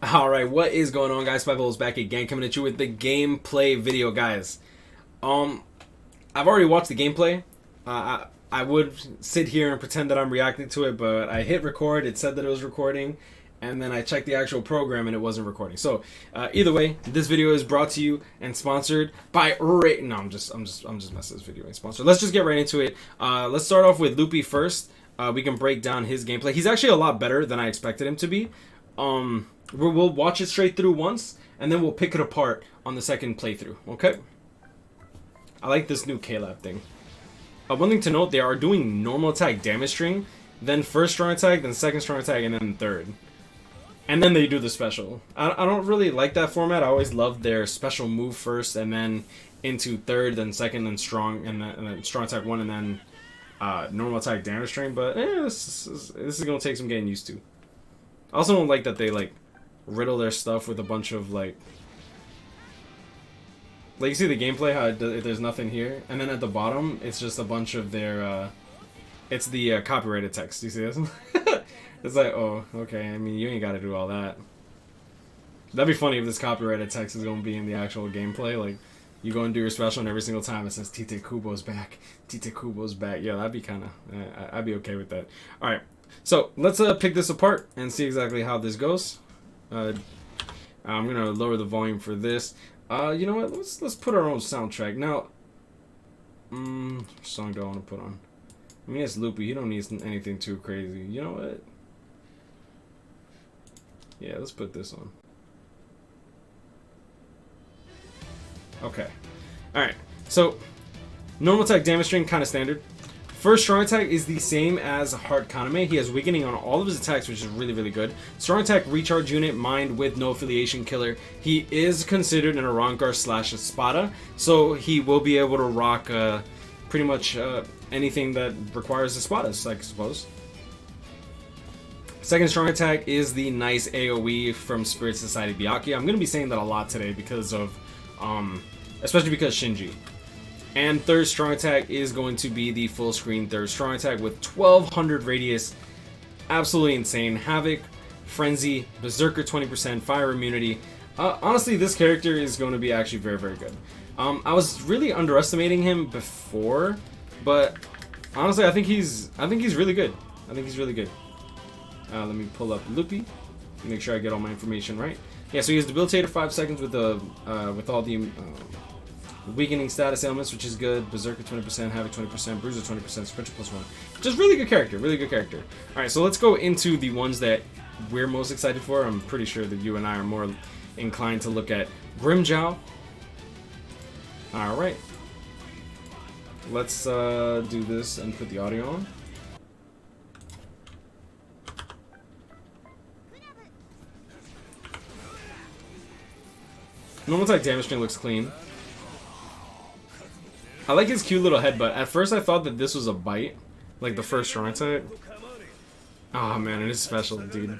Alright, what is going on, guys? SpitefulHopes back again, coming at you with the gameplay video, guys. I've already watched the gameplay. I would sit here and pretend that I'm reacting to it, but I hit record, it said that it was recording, and then I checked the actual program and it wasn't recording. So, either way, this video is brought to you and sponsored by No, I'm just messing. This video ain't sponsored. Let's just get right into it. Let's start off with Loopy first. We can break down his gameplay. He's actually a lot better than I expected him to be. We'll watch it straight through once, and then we'll pick it apart on the second playthrough, okay? I like this new K-Lab thing. One thing to note, they are doing normal attack damage string, then first strong attack, then second strong attack, and then third. And then they do the special. I don't really like that format. I always loved their special move first, and then into third, then second, then strong, and then strong attack one, and then normal attack damage string. But this is going to take some getting used to. I also don't like that they, like, riddle their stuff with a bunch of, like you see the gameplay, how there's nothing here, and then at the bottom it's just a bunch of their it's the copyrighted text. You see this? It's like, oh, okay, I mean, you ain't gotta do all that. That'd be funny if this copyrighted text is gonna be in the actual gameplay. Like, you go and do your special, and every single time it says Tite Kubo's back, Tite Kubo's back. Yeah, that'd be kinda I'd be okay with that. Alright, so let's pick this apart and see exactly how this goes. I'm gonna lower the volume for this. You know what? Let's put our own soundtrack now. What song do I want to put on? I mean, it's Loopy. You don't need anything too crazy. You know what? Yeah, let's put this on. Okay. All right. So normal attack damage string, kind of standard. First strong attack is the same as Heart Kaname. He has weakening on all of his attacks, which is really, really good. Strong attack recharge unit, mind with no affiliation killer. He is considered an Arankar / Espada, so he will be able to rock pretty much anything that requires Espadas, I suppose. Second strong attack is the nice AoE from Spirit Society Byakuya. I'm going to be saying that a lot today because of, especially because Shinji. And third strong attack is going to be the full screen third strong attack with 1200 radius. Absolutely insane. Havoc, Frenzy, Berserker 20%, Fire Immunity. Honestly, this character is going to be actually very, very good. I was really underestimating him before, but honestly, I think he's really good. I think he's really good. Let me pull up Loopy, make sure I get all my information right. Yeah, so he has Debilitator 5 seconds with the all the weakening status elements, which is good. Berserker 20%, Havoc 20%, Bruiser 20%, Sprinter +1. Just really good character, really good character. Alright, so let's go into the ones that we're most excited for. I'm pretty sure that you and I are more inclined to look at Grimmjow. Alright. Let's do this and put the audio on. Normal attack damage string looks clean. I like his cute little headbutt. At first I thought that this was a bite, like the first strong attack. Oh man, it is special, dude.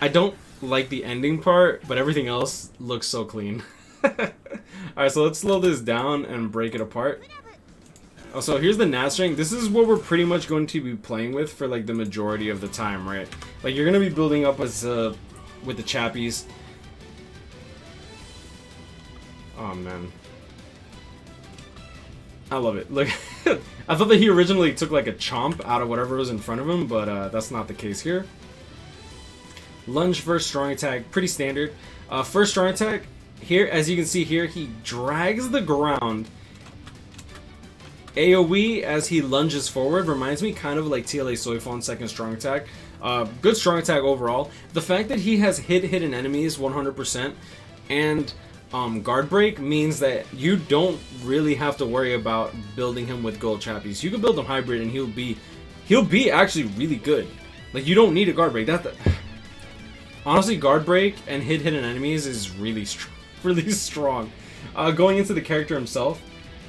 I don't like the ending part, but everything else looks so clean. Alright, so let's slow this down and break it apart. Oh, so here's the nat string. This is what we're pretty much going to be playing with for like the majority of the time, right? Like, you're going to be building up as with the chappies. Oh man, I love it. Look, I thought that he originally took like a chomp out of whatever was in front of him, but that's not the case here. Lunge first strong attack, pretty standard. First strong attack here, as you can see here, he drags the ground. AoE as he lunges forward reminds me kind of like TLA Soifon's second strong attack. Good strong attack overall. The fact that he has hidden enemies 100% and guard break means that you don't really have to worry about building him with gold chappies. You can build him hybrid and he'll be actually really good. Like, you don't need a guard break. Honestly, guard break and hidden enemies is really strong. Going into the character himself,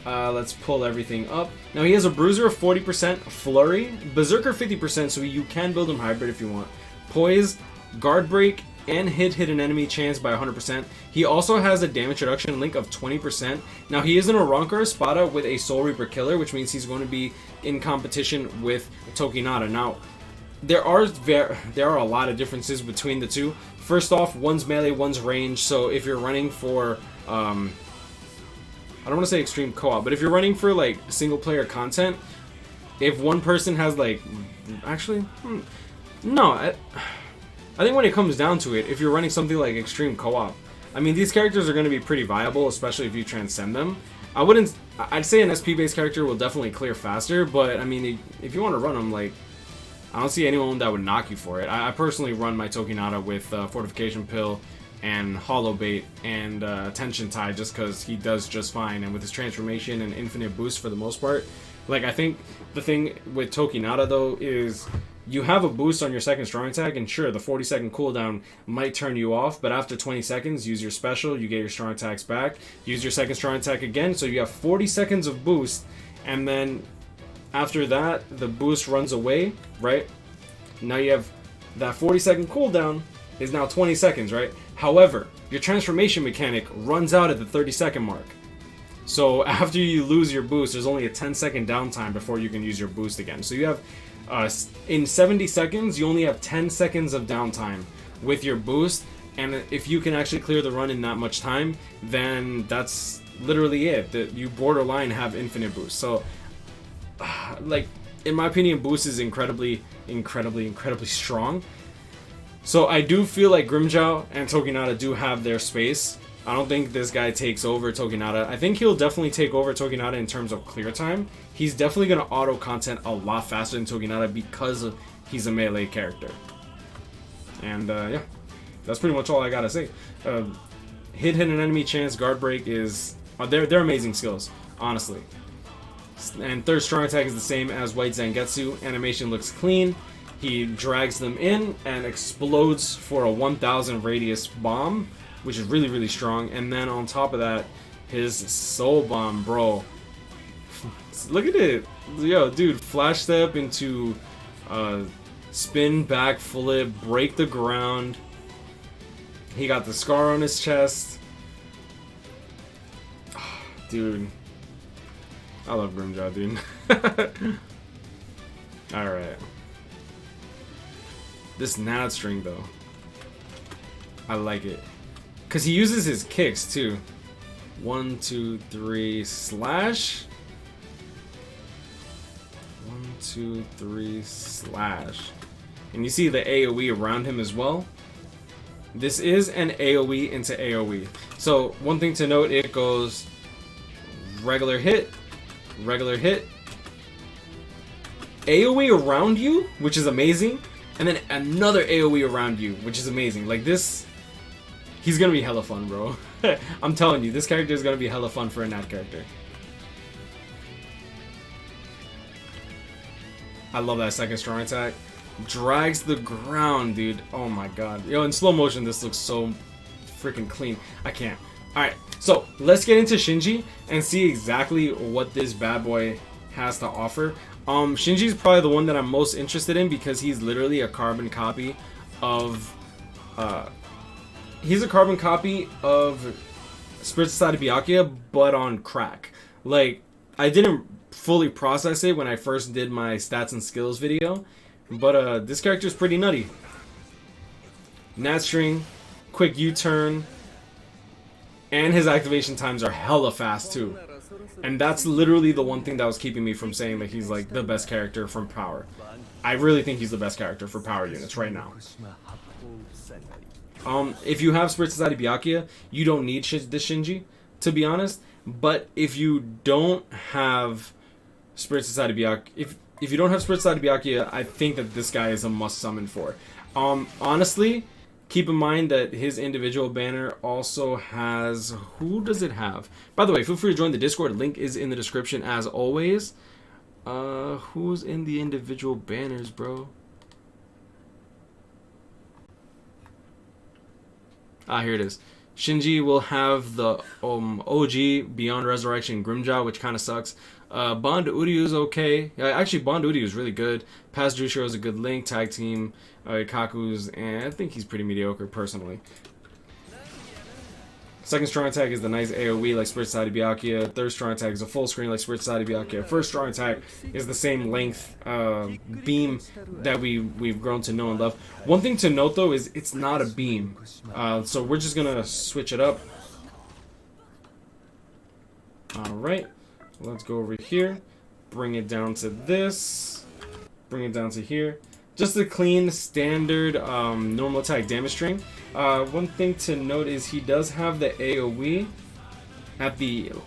let's pull everything up. Now he has a bruiser of 40%, flurry, berserker 50%, so you can build him hybrid if you want. Poise, guard break, and hidden enemy chance by 100%. He also has a damage reduction link of 20%. Now he is an Arankar Espada with a Soul Reaper killer, which means he's going to be in competition with Tokinata. Now, there are a lot of differences between the two. First off, one's melee, one's range. So if you're running for I don't want to say extreme co-op, but if you're running for like single player content, if one person has like, actually, no, I think when it comes down to it, if you're running something like extreme co-op, I mean, these characters are going to be pretty viable, especially if you transcend them. I'd say an SP based character will definitely clear faster, but I mean, if you want to run them, like, I don't see anyone that would knock you for it. I personally run my Tokinata with Fortification Pill and Hollow Bait and Tension Tie just because he does just fine, and with his transformation and infinite boost for the most part. Like, I think the thing with Tokinata though is you have a boost on your second strong attack, and sure, the 40-second cooldown might turn you off, but after 20 seconds, use your special, you get your strong attacks back, use your second strong attack again, so you have 40 seconds of boost, and then after that, the boost runs away, right? Now you have that 40-second cooldown is now 20 seconds, right? However, your transformation mechanic runs out at the 30-second mark. So after you lose your boost, there's only a 10-second downtime before you can use your boost again. So you have, in 70 seconds, you only have 10 seconds of downtime with your boost. And if you can actually clear the run in that much time, then that's literally it. That you borderline have infinite boost. So, like, in my opinion, boost is incredibly strong. So I do feel like Grimmjow and Tokinata do have their space. I don't think this guy takes over Tokinata. I think he'll definitely take over Tokinata in terms of clear time. He's definitely going to auto content a lot faster than Tokinata because he's a melee character. And yeah, that's pretty much all I gotta say. Hit an enemy chance, guard break is they're amazing skills, honestly. And third strong attack is the same as White Zangetsu. Animation looks clean. He drags them in and explodes for a 1000 radius bomb, which is really strong. And then on top of that, his soul bomb, bro. Look at it. Yo, dude, flash step into spin back flip, break the ground. He got the scar on his chest. Dude. I love Grimmjow, dude. Alright. This Nad string, though. I like it. Because he uses his kicks, too. 1, 2, 3, slash. 1, 2, 3, slash. And you see the AoE around him as well. This is an AoE into AoE. So, one thing to note, it goes regular hit, AoE around you, which is amazing, and then another AoE around you, which is amazing. Like this, he's gonna be hella fun, bro. I'm telling you, this character is gonna be hella fun for a Nat character. I love that second strong attack. Drags the ground, dude. Oh my god. Yo, in slow motion, this looks so freaking clean. I can't. Alright, so let's get into Shinji and see exactly what this bad boy has to offer. Shinji's probably the one that I'm most interested in because he's literally a carbon copy of Spirit Society Byakuya, but on crack. Like, I didn't fully process it when I first did my stats and skills video, but this character is pretty nutty. Nat string, quick U-turn, and his activation times are hella fast too. And that's literally the one thing that was keeping me from saying that he's like the best character from Power. I really think he's the best character for Power units right now. If you have Spirit Society Byakuya, you don't need this Shinji, to be honest. But if you don't have Spirit Society Byakuya, if you don't have Spirit Society Byakuya, I think that this guy is a must summon for. Honestly, keep in mind that his individual banner also has... Who does it have? By the way, feel free to join the Discord. Link is in the description as always. Who's in the individual banners, bro? Ah, here it is. Shinji will have the OG Beyond Resurrection Grimmjow, which kind of sucks. Bond Uryu is okay. Actually, Bond Uryu is really good. Past Jushiro is a good link. Tag team. Ikaku's, and I think he's pretty mediocre personally. Second strong attack is the nice AoE like Spiteful Byakuya. Third strong attack is a full screen like Spiteful Byakuya. First strong attack is the same length beam that we've grown to know and love. One thing to note though is it's not a beam. So we're just gonna switch it up. Alright, let's go over here. Bring it down to this. Bring it down to here. Just a clean, standard, normal attack damage string. One thing to note is he does have the AoE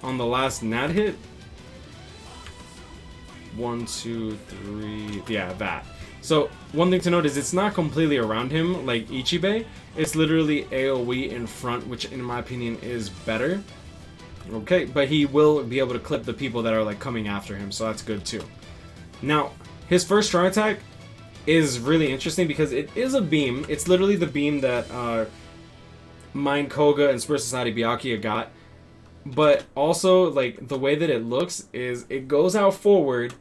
on the last nat hit. 1, 2, 3, yeah, that. So one thing to note is it's not completely around him like Ichibei. It's literally AoE in front, which in my opinion is better. Okay, but he will be able to clip the people that are like coming after him, so that's good too. Now, his first strong attack is really interesting because it is a beam. It's literally the beam that Mind Koga and Spiteful Byakuya got. But also, like, the way that it looks is it goes out forward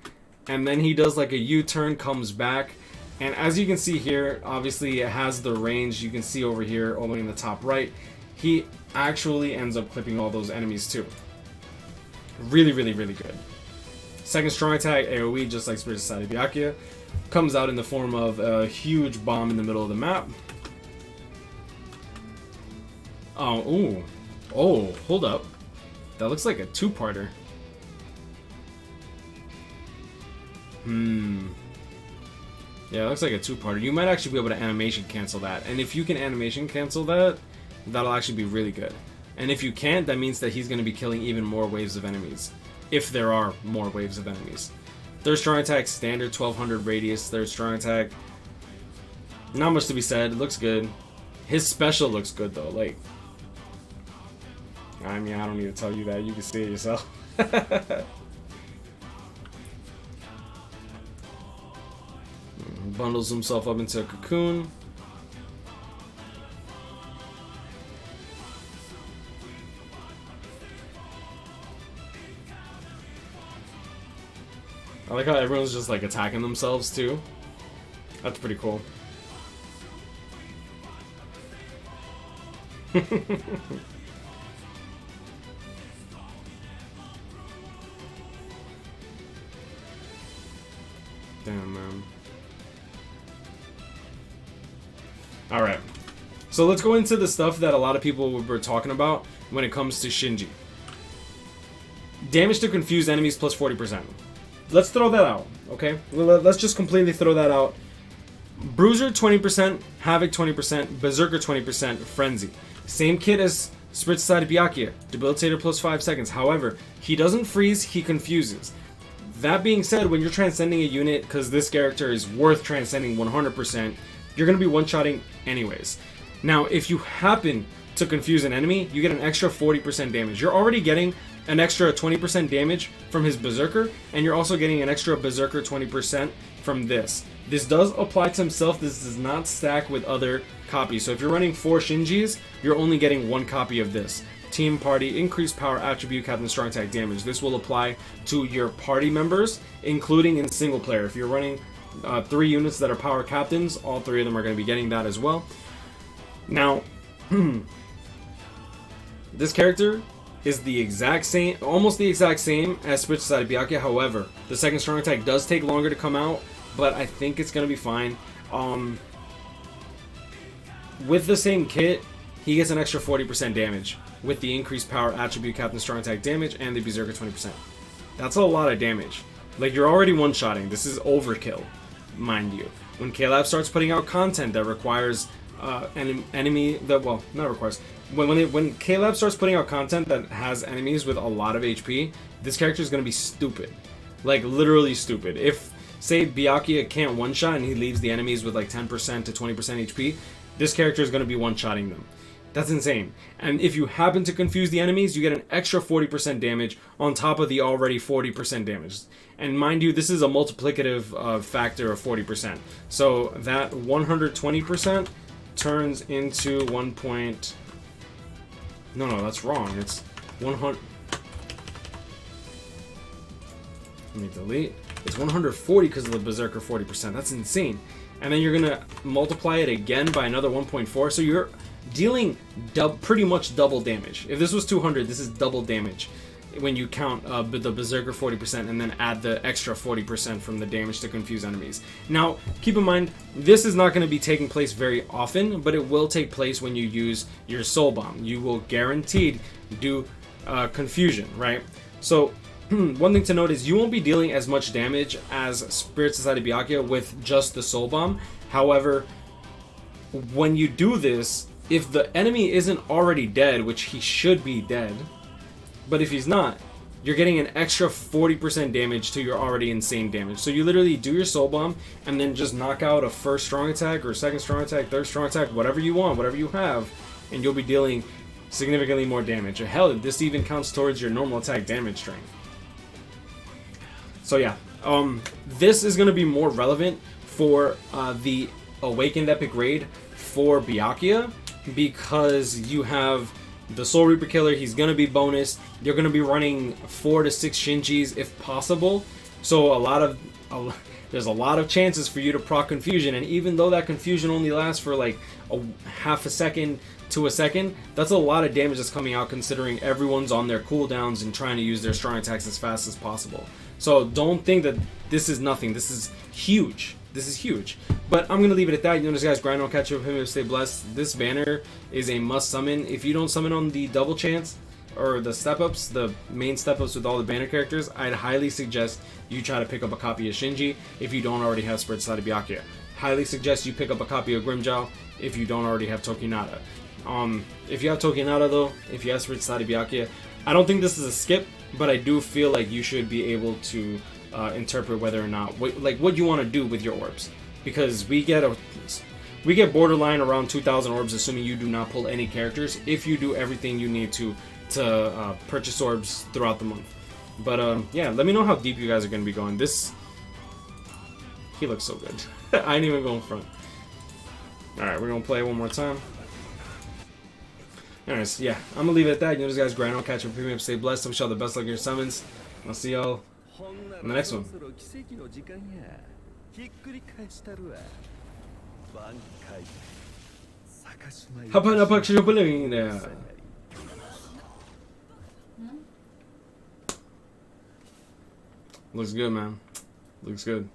and then he does like a U-turn, comes back. And as you can see here, obviously it has the range. You can see over here, all the way in the top right, he actually ends up clipping all those enemies too. Really, really, really good. Second strong attack, AoE, just like Spiteful Byakuya. Comes out in the form of a huge bomb in the middle of the map. Oh, ooh. Oh, hold up. That looks like a two-parter. Yeah, it looks like a two-parter. You might actually be able to animation cancel that. And if you can animation cancel that, that'll actually be really good. And if you can't, that means that he's going to be killing even more waves of enemies. If there are more waves of enemies. Third strong attack, standard 1200 radius. Third strong attack, not much to be said. It looks good. His special looks good though. Like, I mean, I don't need to tell you that. You can see it yourself. Bundles himself up into a cocoon. I like how everyone's just like attacking themselves too. That's pretty cool. Damn, man. Alright. So let's go into the stuff that a lot of people were talking about when it comes to Shinji. Damage to confused enemies plus 40%. Let's throw that out, okay? Let's just completely throw that out. Bruiser 20%, Havoc 20%, Berserker 20%, Frenzy. Same kit as Spiteful Byakuya, Debilitator plus 5 seconds. However, he doesn't freeze, he confuses. That being said, when you're transcending a unit, because this character is worth transcending 100%, you're going to be one-shotting anyways. Now, if you happen to confuse an enemy, you get an extra 40% damage. You're already getting an extra 20% damage from his Berserker, and you're also getting an extra Berserker 20% from this. This does apply to himself. This does not stack with other copies. So if you're running 4 Shinjis, you're only getting 1 copy of this. Team, party, increased power, attribute, captain, strong attack, damage. This will apply to your party members, including in single player. If you're running 3 units that are power captains, all 3 of them are going to be getting that as well. Now, this character is the exact same, almost the exact same as Spiteful Byakuya. However, the second strong attack does take longer to come out, but I think it's going to be fine. With the same kit, he gets an extra 40% damage with the increased power, attribute, captain, strong attack, damage, and the Berserker 20%. That's a lot of damage. Like, you're already one-shotting. This is overkill, mind you. When CFYOW starts putting out content that requires an enemy that, well, not requires. When CFYOW starts putting out content that has enemies with a lot of HP, this character is going to be stupid. Like, literally stupid. If, say, Byakuya can't one-shot and he leaves the enemies with like 10% to 20% HP, this character is going to be one-shotting them. That's insane. And if you happen to confuse the enemies, you get an extra 40% damage on top of the already 40% damage. And mind you, this is a multiplicative factor of 40%. So that 120% turns into 1 point... No, that's wrong. It's 100... Let me delete. It's 140 because of the Berserker 40%. That's insane. And then you're going to multiply it again by another 1.4. So dealing pretty much double damage. If this was 200, this is double damage when you count the Berserker 40% and then add the extra 40% from the damage to confuse enemies. Now, keep in mind, this is not going to be taking place very often, but it will take place when you use your Soul Bomb. You will guaranteed do confusion, right? So, one thing to note is you won't be dealing as much damage as Spirit Society Byakuya with just the Soul Bomb. However, when you do this, if the enemy isn't already dead, which he should be dead, but if he's not, you're getting an extra 40% damage to your already insane damage. So you literally do your Soul Bomb and then just knock out a first strong attack or second strong attack, third strong attack, whatever you want, whatever you have, and you'll be dealing significantly more damage. Or hell, this even counts towards your normal attack damage strength. So yeah, this is going to be more relevant for the Awakened Epic Raid for Byakuya, because you have the Soul Reaper Killer. He's going to be bonus. You're going to be running 4 to 6 Shinjis if possible. So there's a lot of chances for you to proc Confusion, and even though that Confusion only lasts for like a half a second to a second, that's a lot of damage that's coming out, considering everyone's on their cooldowns and trying to use their strong attacks as fast as possible. So don't think that this is nothing. This is huge. This is huge. But I'm going to leave it at that. You know, guys, grind on, catch up with him, stay blessed. This banner is a must summon. If you don't summon on the double chance or the step-ups, the main step-ups with all the banner characters, I'd highly suggest you try to pick up a copy of Shinji if you don't already have Spirit Society Byakuya. Highly suggest you pick up a copy of Grimmjow if you don't already have Tokinata. If you have Tokinata though, if you have Spirit Society Byakuya, I don't think this is a skip, but I do feel like you should be able to interpret whether or not what you want to do with your orbs, because we get borderline around 2,000 orbs, assuming you do not pull any characters, if you do everything you need to purchase orbs throughout the month. But yeah, let me know how deep you guys are going to be going. He looks so good. I ain't even going front. Alright, we're going to play one more time. Anyways, yeah, I'm going to leave it at that. You know, guys, grind on, catch up, premium, stay blessed. I wish y'all the best luck in your summons. I'll see y'all in the next one. Looks good, man. Looks good.